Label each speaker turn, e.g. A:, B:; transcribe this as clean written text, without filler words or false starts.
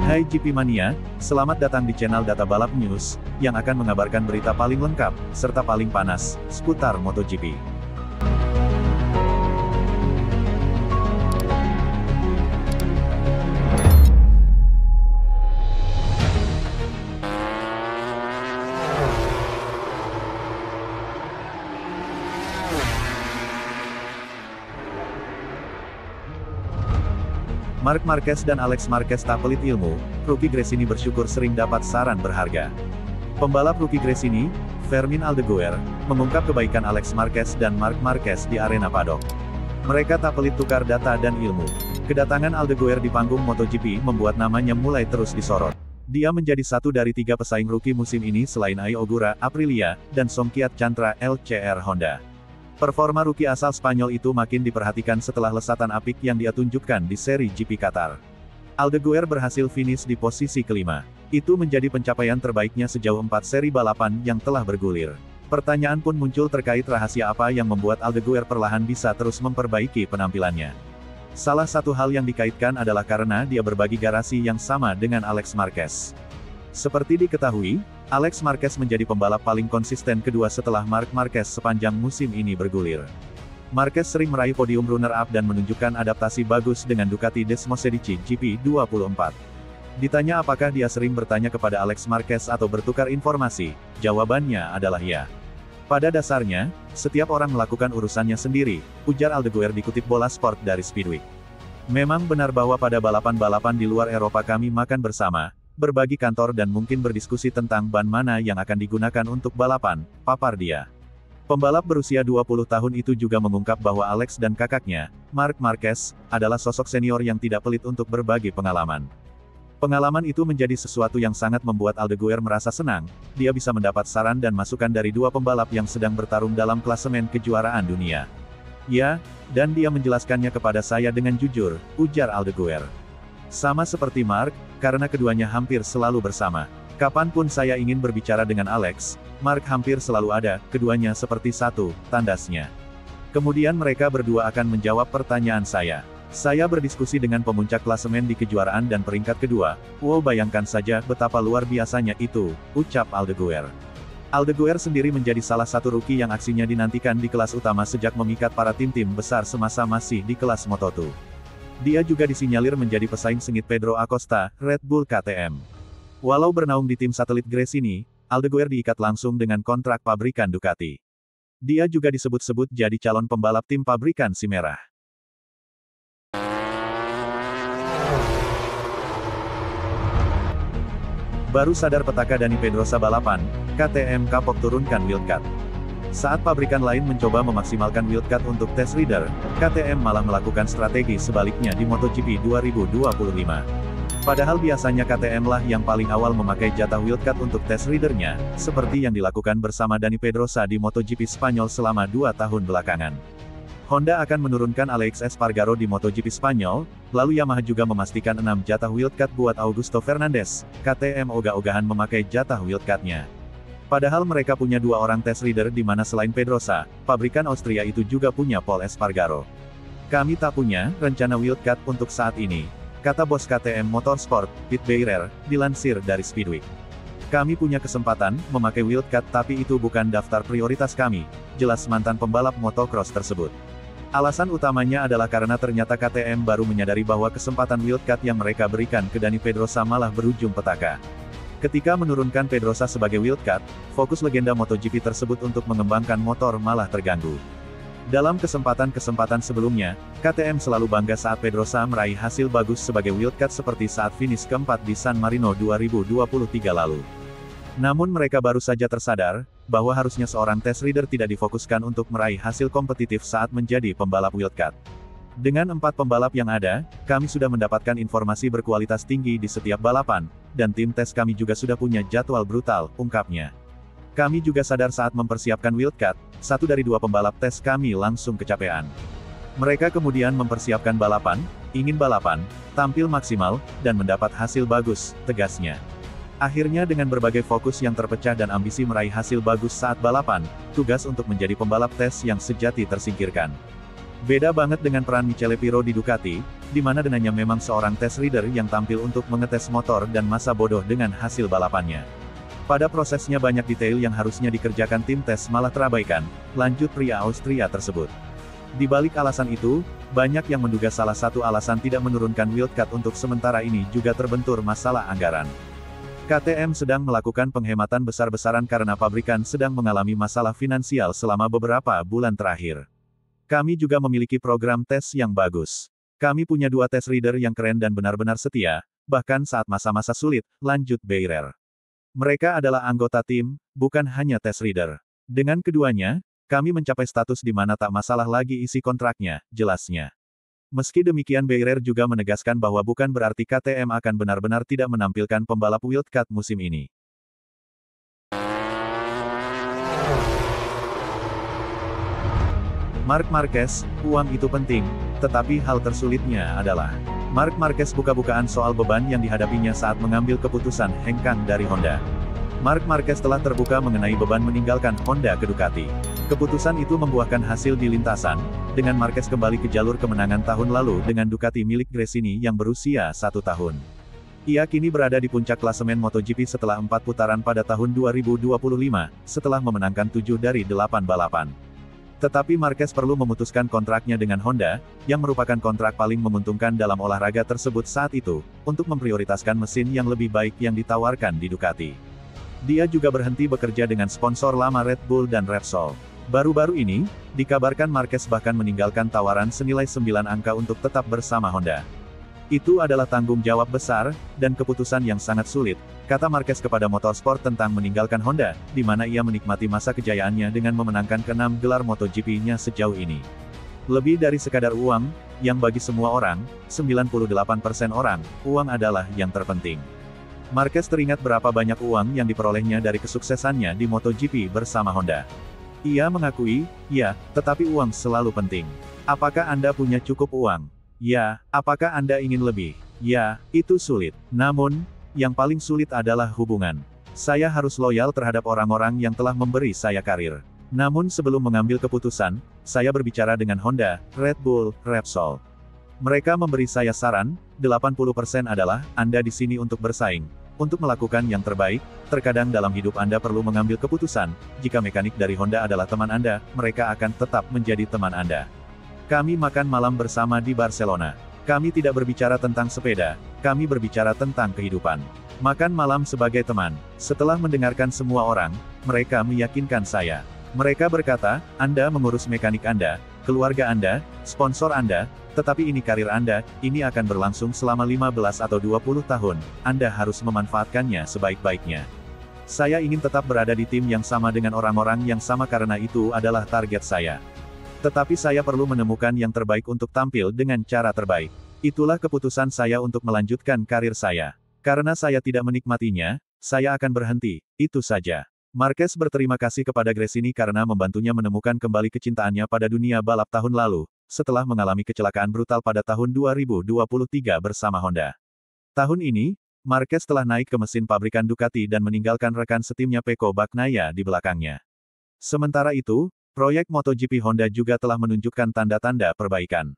A: Hai GP Mania, selamat datang di channel Data Balap News, yang akan mengabarkan berita paling lengkap, serta paling panas, seputar MotoGP. Marc Marquez dan Alex Marquez tak pelit ilmu, rookie Gresini bersyukur sering dapat saran berharga. Pembalap rookie Gresini, Fermin Aldeguer, mengungkap kebaikan Alex Marquez dan Marc Marquez di arena paddock. Mereka tak pelit tukar data dan ilmu. Kedatangan Aldeguer di panggung MotoGP membuat namanya mulai terus disorot. Dia menjadi satu dari 3 pesaing rookie musim ini selain Ai Ogura, Aprilia, dan Somkhiat Chantra LCR Honda. Performa rookie asal Spanyol itu makin diperhatikan setelah lesatan apik yang dia tunjukkan di seri GP Qatar. Aldeguer berhasil finish di posisi kelima. Itu menjadi pencapaian terbaiknya sejauh 4 seri balapan yang telah bergulir. Pertanyaan pun muncul terkait rahasia apa yang membuat Aldeguer perlahan bisa terus memperbaiki penampilannya. Salah satu hal yang dikaitkan adalah karena dia berbagi garasi yang sama dengan Alex Marquez. Seperti diketahui, Alex Marquez menjadi pembalap paling konsisten kedua setelah Marc Marquez sepanjang musim ini bergulir. Marquez sering meraih podium runner-up dan menunjukkan adaptasi bagus dengan Ducati Desmosedici GP24. Ditanya apakah dia sering bertanya kepada Alex Marquez atau bertukar informasi, jawabannya adalah ya. Pada dasarnya, setiap orang melakukan urusannya sendiri, ujar Aldeguer dikutip Bola Sport dari Speedweek. Memang benar bahwa pada balapan-balapan di luar Eropa kami makan bersama, berbagi kantor dan mungkin berdiskusi tentang ban mana yang akan digunakan untuk balapan, papar dia. Pembalap berusia 20 tahun itu juga mengungkap bahwa Alex dan kakaknya, Marc Marquez, adalah sosok senior yang tidak pelit untuk berbagi pengalaman. Pengalaman itu menjadi sesuatu yang sangat membuat Aldeguer merasa senang, dia bisa mendapat saran dan masukan dari 2 pembalap yang sedang bertarung dalam klasemen kejuaraan dunia. Ya, dan dia menjelaskannya kepada saya dengan jujur, ujar Aldeguer. Sama seperti Marc, karena keduanya hampir selalu bersama. Kapanpun saya ingin berbicara dengan Alex, Marc hampir selalu ada, keduanya seperti satu, tandasnya. Kemudian mereka berdua akan menjawab pertanyaan saya. Saya berdiskusi dengan pemuncak klasemen di kejuaraan dan peringkat kedua, wow bayangkan saja betapa luar biasanya itu, ucap Aldeguer. Aldeguer sendiri menjadi salah satu rookie yang aksinya dinantikan di kelas utama sejak memikat para tim-tim besar semasa masih di kelas Moto2. Dia juga disinyalir menjadi pesaing sengit Pedro Acosta, Red Bull KTM. Walau bernaung di tim satelit Gresini, Aldeguer diikat langsung dengan kontrak pabrikan Ducati. Dia juga disebut-sebut jadi calon pembalap tim pabrikan si merah. Baru sadar petaka Dani Pedrosa balapan, KTM kapok turunkan wildcard. Saat pabrikan lain mencoba memaksimalkan wildcard untuk test rider, KTM malah melakukan strategi sebaliknya di MotoGP 2025. Padahal biasanya KTM lah yang paling awal memakai jatah wildcard untuk test ridernya, seperti yang dilakukan bersama Dani Pedrosa di MotoGP Spanyol selama 2 tahun belakangan. Honda akan menurunkan Alex Espargaro di MotoGP Spanyol, lalu Yamaha juga memastikan 6 jatah wildcard buat Augusto Fernandez, KTM ogah-ogahan memakai jatah wildcardnya. Padahal mereka punya 2 orang test rider di mana selain Pedrosa, pabrikan Austria itu juga punya Pol Espargaro. Kami tak punya rencana wildcard untuk saat ini, kata bos KTM Motorsport, Pete Beirer, dilansir dari Speedweek. Kami punya kesempatan memakai wildcard tapi itu bukan daftar prioritas kami, jelas mantan pembalap motocross tersebut. Alasan utamanya adalah karena ternyata KTM baru menyadari bahwa kesempatan wildcard yang mereka berikan ke Dani Pedrosa malah berujung petaka. Ketika menurunkan Pedrosa sebagai wildcard, fokus legenda MotoGP tersebut untuk mengembangkan motor malah terganggu. Dalam kesempatan-kesempatan sebelumnya, KTM selalu bangga saat Pedrosa meraih hasil bagus sebagai wildcard seperti saat finish keempat di San Marino 2023 lalu. Namun mereka baru saja tersadar, bahwa harusnya seorang test rider tidak difokuskan untuk meraih hasil kompetitif saat menjadi pembalap wildcard. Dengan 4 pembalap yang ada, kami sudah mendapatkan informasi berkualitas tinggi di setiap balapan, dan tim tes kami juga sudah punya jadwal brutal, ungkapnya. Kami juga sadar saat mempersiapkan wildcard, 1 dari 2 pembalap tes kami langsung kecapean. Mereka kemudian mempersiapkan balapan, ingin balapan, tampil maksimal, dan mendapat hasil bagus, tegasnya. Akhirnya dengan berbagai fokus yang terpecah dan ambisi meraih hasil bagus saat balapan, tugas untuk menjadi pembalap tes yang sejati tersingkirkan. Beda banget dengan peran Michele Pirro di Ducati, di mana denanya memang seorang test rider yang tampil untuk mengetes motor dan masa bodoh dengan hasil balapannya. Pada prosesnya banyak detail yang harusnya dikerjakan tim tes malah terabaikan, lanjut pria Austria tersebut. Di balik alasan itu, banyak yang menduga salah satu alasan tidak menurunkan wildcard untuk sementara ini juga terbentur masalah anggaran. KTM sedang melakukan penghematan besar-besaran karena pabrikan sedang mengalami masalah finansial selama beberapa bulan terakhir. Kami juga memiliki program tes yang bagus. Kami punya 2 test reader yang keren dan benar-benar setia, bahkan saat masa-masa sulit, lanjut Beirer. Mereka adalah anggota tim, bukan hanya test reader. Dengan keduanya, kami mencapai status di mana tak masalah lagi isi kontraknya, jelasnya. Meski demikian Beirer juga menegaskan bahwa bukan berarti KTM akan benar-benar tidak menampilkan pembalap wildcard musim ini. Marc Marquez, uang itu penting, tetapi hal tersulitnya adalah Marc Marquez buka-bukaan soal beban yang dihadapinya saat mengambil keputusan hengkang dari Honda. Marc Marquez telah terbuka mengenai beban meninggalkan Honda ke Ducati. Keputusan itu membuahkan hasil di lintasan, dengan Marquez kembali ke jalur kemenangan tahun lalu dengan Ducati milik Gresini yang berusia 1 tahun. Ia kini berada di puncak klasemen MotoGP setelah 4 putaran pada tahun 2025, setelah memenangkan 7 dari 8 balapan. Tetapi Marquez perlu memutuskan kontraknya dengan Honda, yang merupakan kontrak paling menguntungkan dalam olahraga tersebut saat itu, untuk memprioritaskan mesin yang lebih baik yang ditawarkan di Ducati. Dia juga berhenti bekerja dengan sponsor lama Red Bull dan Repsol. Baru-baru ini, dikabarkan Marquez bahkan meninggalkan tawaran senilai 9 angka untuk tetap bersama Honda. Itu adalah tanggung jawab besar, dan keputusan yang sangat sulit, kata Marquez kepada Motorsport tentang meninggalkan Honda, di mana ia menikmati masa kejayaannya dengan memenangkan ke-6 gelar MotoGP-nya sejauh ini. Lebih dari sekadar uang, yang bagi semua orang, 98% orang, uang adalah yang terpenting. Marquez teringat berapa banyak uang yang diperolehnya dari kesuksesannya di MotoGP bersama Honda. Ia mengakui, ya, tetapi uang selalu penting. Apakah Anda punya cukup uang? Ya, apakah Anda ingin lebih? Ya, itu sulit. Namun, yang paling sulit adalah hubungan. Saya harus loyal terhadap orang-orang yang telah memberi saya karir. Namun sebelum mengambil keputusan, saya berbicara dengan Honda, Red Bull, Repsol. Mereka memberi saya saran, 80% adalah, Anda di sini untuk bersaing. Untuk melakukan yang terbaik, terkadang dalam hidup Anda perlu mengambil keputusan, jika mekanik dari Honda adalah teman Anda, mereka akan tetap menjadi teman Anda. Kami makan malam bersama di Barcelona. Kami tidak berbicara tentang sepeda, kami berbicara tentang kehidupan. Makan malam sebagai teman. Setelah mendengarkan semua orang, mereka meyakinkan saya. Mereka berkata, Anda mengurus mekanik Anda, keluarga Anda, sponsor Anda, tetapi ini karir Anda, ini akan berlangsung selama 15 atau 20 tahun, Anda harus memanfaatkannya sebaik-baiknya. Saya ingin tetap berada di tim yang sama dengan orang-orang yang sama karena itu adalah target saya. Tetapi saya perlu menemukan yang terbaik untuk tampil dengan cara terbaik. Itulah keputusan saya untuk melanjutkan karir saya. Karena saya tidak menikmatinya, saya akan berhenti, itu saja. Marquez berterima kasih kepada Gresini karena membantunya menemukan kembali kecintaannya pada dunia balap tahun lalu, setelah mengalami kecelakaan brutal pada tahun 2023 bersama Honda. Tahun ini, Marquez telah naik ke mesin pabrikan Ducati dan meninggalkan rekan setimnya Pecco Bagnaia di belakangnya. Sementara itu, proyek MotoGP Honda juga telah menunjukkan tanda-tanda perbaikan.